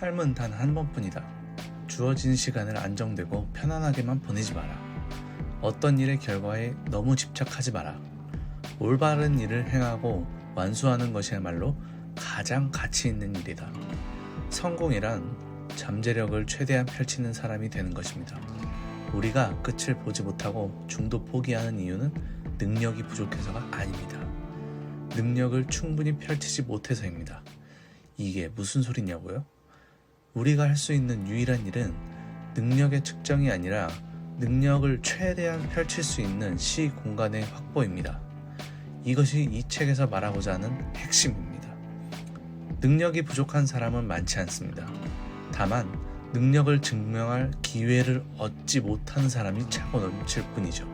삶은 단 한 번뿐이다. 주어진 시간을 안정되고 편안하게만 보내지 마라. 어떤 일의 결과에 너무 집착하지 마라. 올바른 일을 행하고 완수하는 것이야말로 가장 가치 있는 일이다. 성공이란 잠재력을 최대한 펼치는 사람이 되는 것입니다. 우리가 끝을 보지 못하고 중도 포기하는 이유는 능력이 부족해서가 아닙니다. 능력을 충분히 펼치지 못해서입니다. 이게 무슨 소리냐고요? 우리가 할 수 있는 유일한 일은 능력의 측정이 아니라 능력을 최대한 펼칠 수 있는 시 공간의 확보입니다. 이것이 이 책에서 말하고자 하는 핵심입니다. 능력이 부족한 사람은 많지 않습니다. 다만 능력을 증명할 기회를 얻지 못하는 사람이 차고 넘칠 뿐이죠.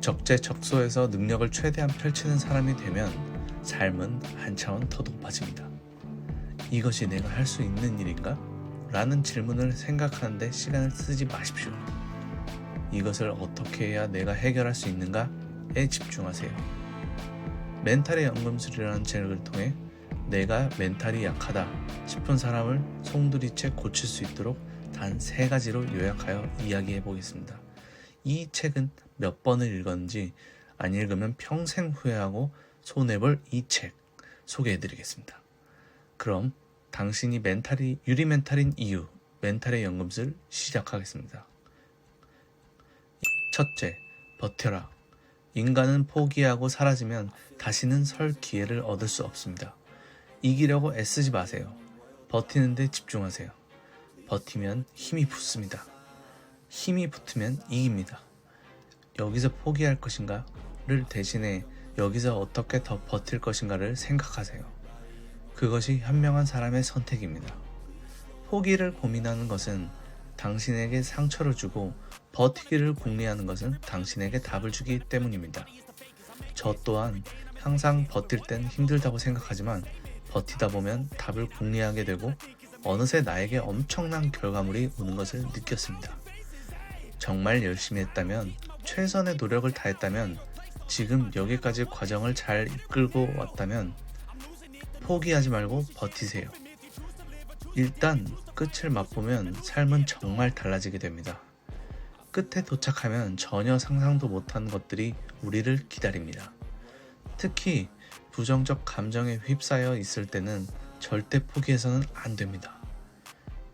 적재적소에서 능력을 최대한 펼치는 사람이 되면 삶은 한 차원 더 높아집니다. 이것이 내가 할 수 있는 일인가? 라는 질문을 생각하는데 시간을 쓰지 마십시오. 이것을 어떻게 해야 내가 해결할 수 있는가에 집중하세요. 멘탈의 연금술이라는 책을 통해 내가 멘탈이 약하다 싶은 사람을 송두리째 고칠 수 있도록 단 3가지로 요약하여 이야기해 보겠습니다. 이 책은 몇 번을 읽었는지 안 읽으면 평생 후회하고 손해볼 이 책 소개해 드리겠습니다. 그럼 당신이 유리 멘탈인 이유, 멘탈의 연금술 시작하겠습니다. 첫째, 버텨라. 인간은 포기하고 사라지면 다시는 설 기회를 얻을 수 없습니다. 이기려고 애쓰지 마세요. 버티는 데 집중하세요. 버티면 힘이 붙습니다. 힘이 붙으면 이깁니다. 여기서 포기할 것인가를 대신에 여기서 어떻게 더 버틸 것인가를 생각하세요. 그것이 현명한 사람의 선택입니다. 포기를 고민하는 것은 당신에게 상처를 주고 버티기를 궁리하는 것은 당신에게 답을 주기 때문입니다. 저 또한 항상 버틸 땐 힘들다고 생각하지만 버티다 보면 답을 궁리하게 되고 어느새 나에게 엄청난 결과물이 오는 것을 느꼈습니다. 정말 열심히 했다면, 최선의 노력을 다했다면, 지금 여기까지 과정을 잘 이끌고 왔다면 포기하지 말고 버티세요. 일단 끝을 맛보면 삶은 정말 달라지게 됩니다. 끝에 도착하면 전혀 상상도 못한 것들이 우리를 기다립니다. 특히 부정적 감정에 휩싸여 있을 때는 절대 포기해서는 안 됩니다.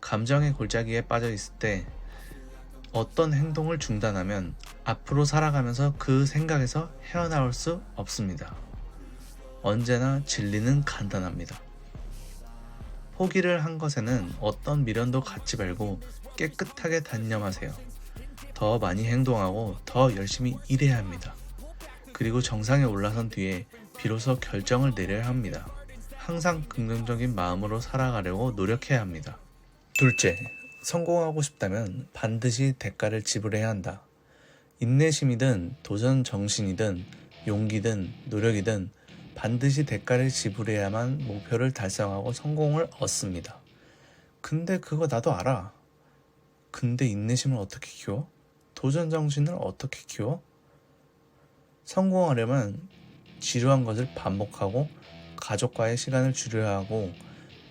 감정의 골짜기에 빠져 있을 때 어떤 행동을 중단하면 앞으로 살아가면서 그 생각에서 헤어나올 수 없습니다. 언제나 진리는 간단합니다. 포기를 한 것에는 어떤 미련도 갖지 말고 깨끗하게 단념하세요. 더 많이 행동하고 더 열심히 일해야 합니다. 그리고 정상에 올라선 뒤에 비로소 결정을 내려야 합니다. 항상 긍정적인 마음으로 살아가려고 노력해야 합니다. 둘째, 성공하고 싶다면 반드시 대가를 지불해야 한다. 인내심이든 도전 정신이든 용기든 노력이든 반드시 대가를 지불해야만 목표를 달성하고 성공을 얻습니다. 근데 그거 나도 알아. 근데 인내심을 어떻게 키워? 도전 정신을 어떻게 키워? 성공하려면 지루한 것을 반복하고 가족과의 시간을 줄여야 하고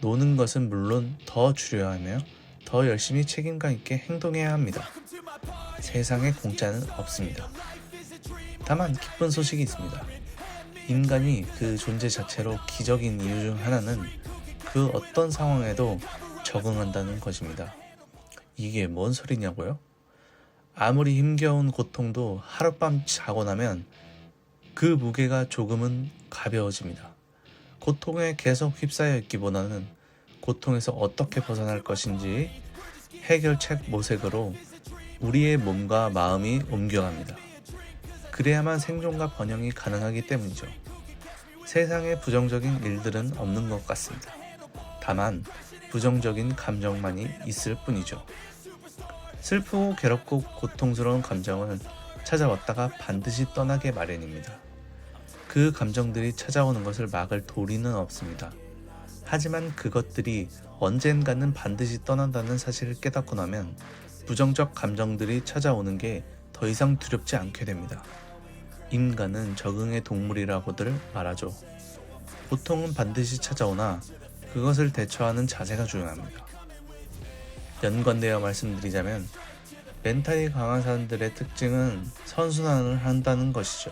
노는 것은 물론 더 줄여야 하며 더 열심히 책임감 있게 행동해야 합니다. 세상에 공짜는 없습니다. 다만 기쁜 소식이 있습니다. 인간이 그 존재 자체로 기적인 이유 중 하나는 그 어떤 상황에도 적응한다는 것입니다. 이게 뭔 소리냐고요? 아무리 힘겨운 고통도 하룻밤 자고 나면 그 무게가 조금은 가벼워집니다. 고통에 계속 휩싸여 있기보다는 고통에서 어떻게 벗어날 것인지 해결책 모색으로 우리의 몸과 마음이 옮겨갑니다. 그래야만 생존과 번영이 가능하기 때문이죠. 세상에 부정적인 일들은 없는 것 같습니다. 다만 부정적인 감정만이 있을 뿐이죠. 슬프고 괴롭고 고통스러운 감정은 찾아왔다가 반드시 떠나게 마련입니다. 그 감정들이 찾아오는 것을 막을 도리는 없습니다. 하지만 그것들이 언젠가는 반드시 떠난다는 사실을 깨닫고 나면 부정적 감정들이 찾아오는 게 더 이상 두렵지 않게 됩니다. 인간은 적응의 동물이라고들 말하죠. 고통은 반드시 찾아오나 그것을 대처하는 자세가 중요합니다. 연관되어 말씀드리자면 멘탈이 강한 사람들의 특징은 선순환을 한다는 것이죠.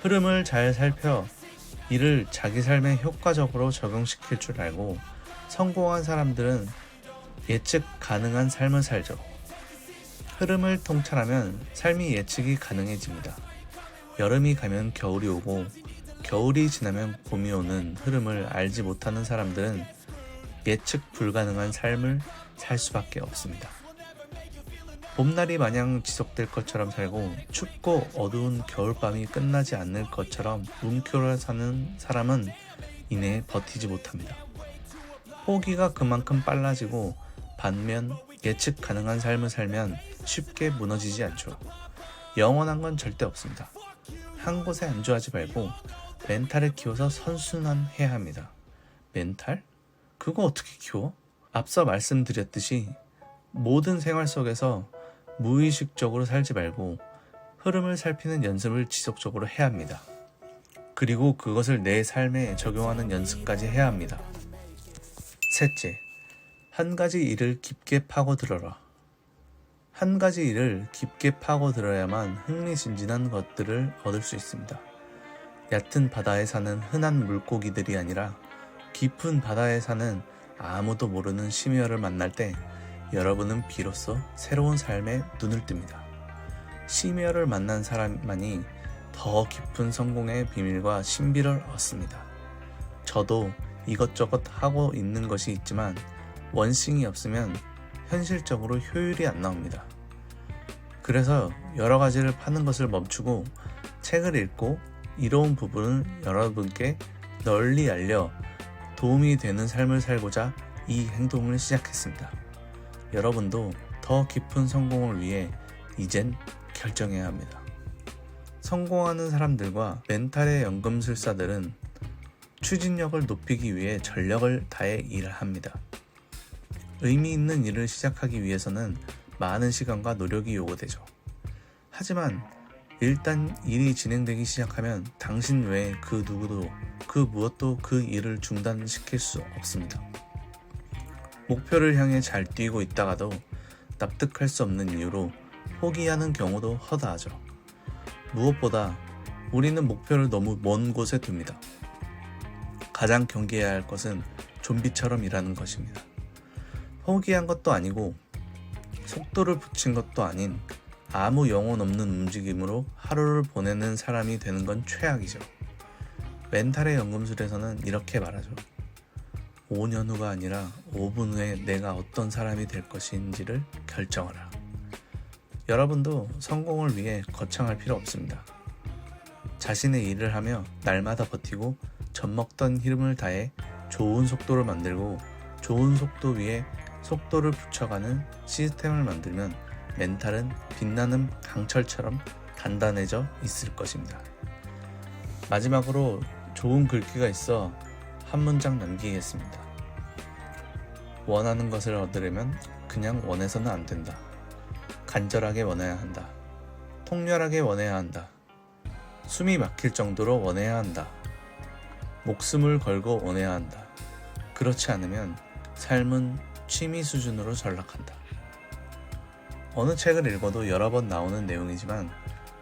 흐름을 잘 살펴 이를 자기 삶에 효과적으로 적용시킬 줄 알고 성공한 사람들은 예측 가능한 삶을 살죠. 흐름을 통찰하면 삶이 예측이 가능해집니다. 여름이 가면 겨울이 오고 겨울이 지나면 봄이 오는 흐름을 알지 못하는 사람들은 예측 불가능한 삶을 살 수밖에 없습니다. 봄날이 마냥 지속될 것처럼 살고 춥고 어두운 겨울밤이 끝나지 않을 것처럼 움켜쥐어 사는 사람은 이내 버티지 못합니다. 포기가 그만큼 빨라지고 반면 예측 가능한 삶을 살면 쉽게 무너지지 않죠. 영원한 건 절대 없습니다. 한 곳에 안주하지 말고 멘탈을 키워서 선순환해야 합니다. 멘탈? 그거 어떻게 키워? 앞서 말씀드렸듯이 모든 생활 속에서 무의식적으로 살지 말고 흐름을 살피는 연습을 지속적으로 해야 합니다. 그리고 그것을 내 삶에 적용하는 연습까지 해야 합니다. 셋째, 한 가지 일을 깊게 파고들어라. 한 가지 일을 깊게 파고들어야만 흥미진진한 것들을 얻을 수 있습니다. 얕은 바다에 사는 흔한 물고기들이 아니라 깊은 바다에 사는 아무도 모르는 심해어를 만날 때 여러분은 비로소 새로운 삶에 눈을 뜹니다. 심해어를 만난 사람만이 더 깊은 성공의 비밀과 신비를 얻습니다. 저도 이것저것 하고 있는 것이 있지만 원싱이 없으면 현실적으로 효율이 안 나옵니다. 그래서 여러 가지를 파는 것을 멈추고 책을 읽고 이로운 부분을 여러분께 널리 알려 도움이 되는 삶을 살고자 이 행동을 시작했습니다. 여러분도 더 깊은 성공을 위해 이젠 결정해야 합니다. 성공하는 사람들과 멘탈의 연금술사들은 추진력을 높이기 위해 전력을 다해 일을 합니다. 의미 있는 일을 시작하기 위해서는 많은 시간과 노력이 요구되죠. 하지만 일단 일이 진행되기 시작하면 당신 외에 그 누구도 그 무엇도 그 일을 중단시킬 수 없습니다. 목표를 향해 잘 뛰고 있다가도 납득할 수 없는 이유로 포기하는 경우도 허다하죠. 무엇보다 우리는 목표를 너무 먼 곳에 둡니다. 가장 경계해야 할 것은 좀비처럼 일하는 것입니다. 포기한 것도 아니고 속도를 붙인 것도 아닌 아무 영혼 없는 움직임으로 하루를 보내는 사람이 되는 건 최악이죠. 멘탈의 연금술에서는 이렇게 말하죠. 5년 후가 아니라 5분 후에 내가 어떤 사람이 될 것인지를 결정하라. 여러분도 성공을 위해 거창할 필요 없습니다. 자신의 일을 하며 날마다 버티고 젖먹던 흐름을 다해 좋은 속도를 만들고 좋은 속도 위에 속도를 붙여가는 시스템을 만들면 멘탈은 빛나는 강철처럼 단단해져 있을 것입니다. 마지막으로 좋은 글귀가 있어 한 문장 남기겠습니다. 원하는 것을 얻으려면 그냥 원해서는 안 된다. 간절하게 원해야 한다. 통렬하게 원해야 한다. 숨이 막힐 정도로 원해야 한다. 목숨을 걸고 원해야 한다. 그렇지 않으면 삶은 취미 수준으로 전락한다. 어느 책을 읽어도 여러 번 나오는 내용이지만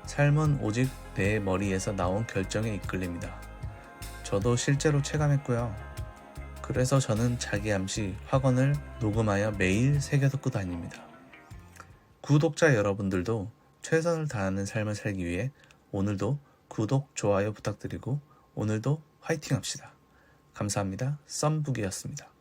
삶은 오직 내 머리에서 나온 결정에 이끌립니다. 저도 실제로 체감했고요. 그래서 저는 자기 암시 확언을 녹음하여 매일 새겨 듣고 다닙니다. 구독자 여러분들도 최선을 다하는 삶을 살기 위해 오늘도 구독, 좋아요 부탁드리고 오늘도 화이팅 합시다. 감사합니다. 썸북이었습니다.